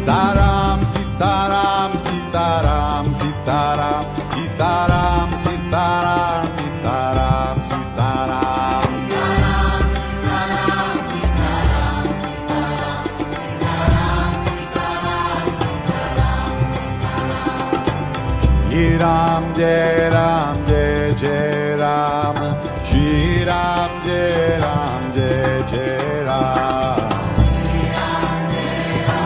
Sitaram, Sitaram, Sitaram, Sitaram, Sitaram, Sitaram, Sitaram, Sitaram. Shri Ram, Jai Ram, Jai Jai Ram, Shri Ram, Jai Ram.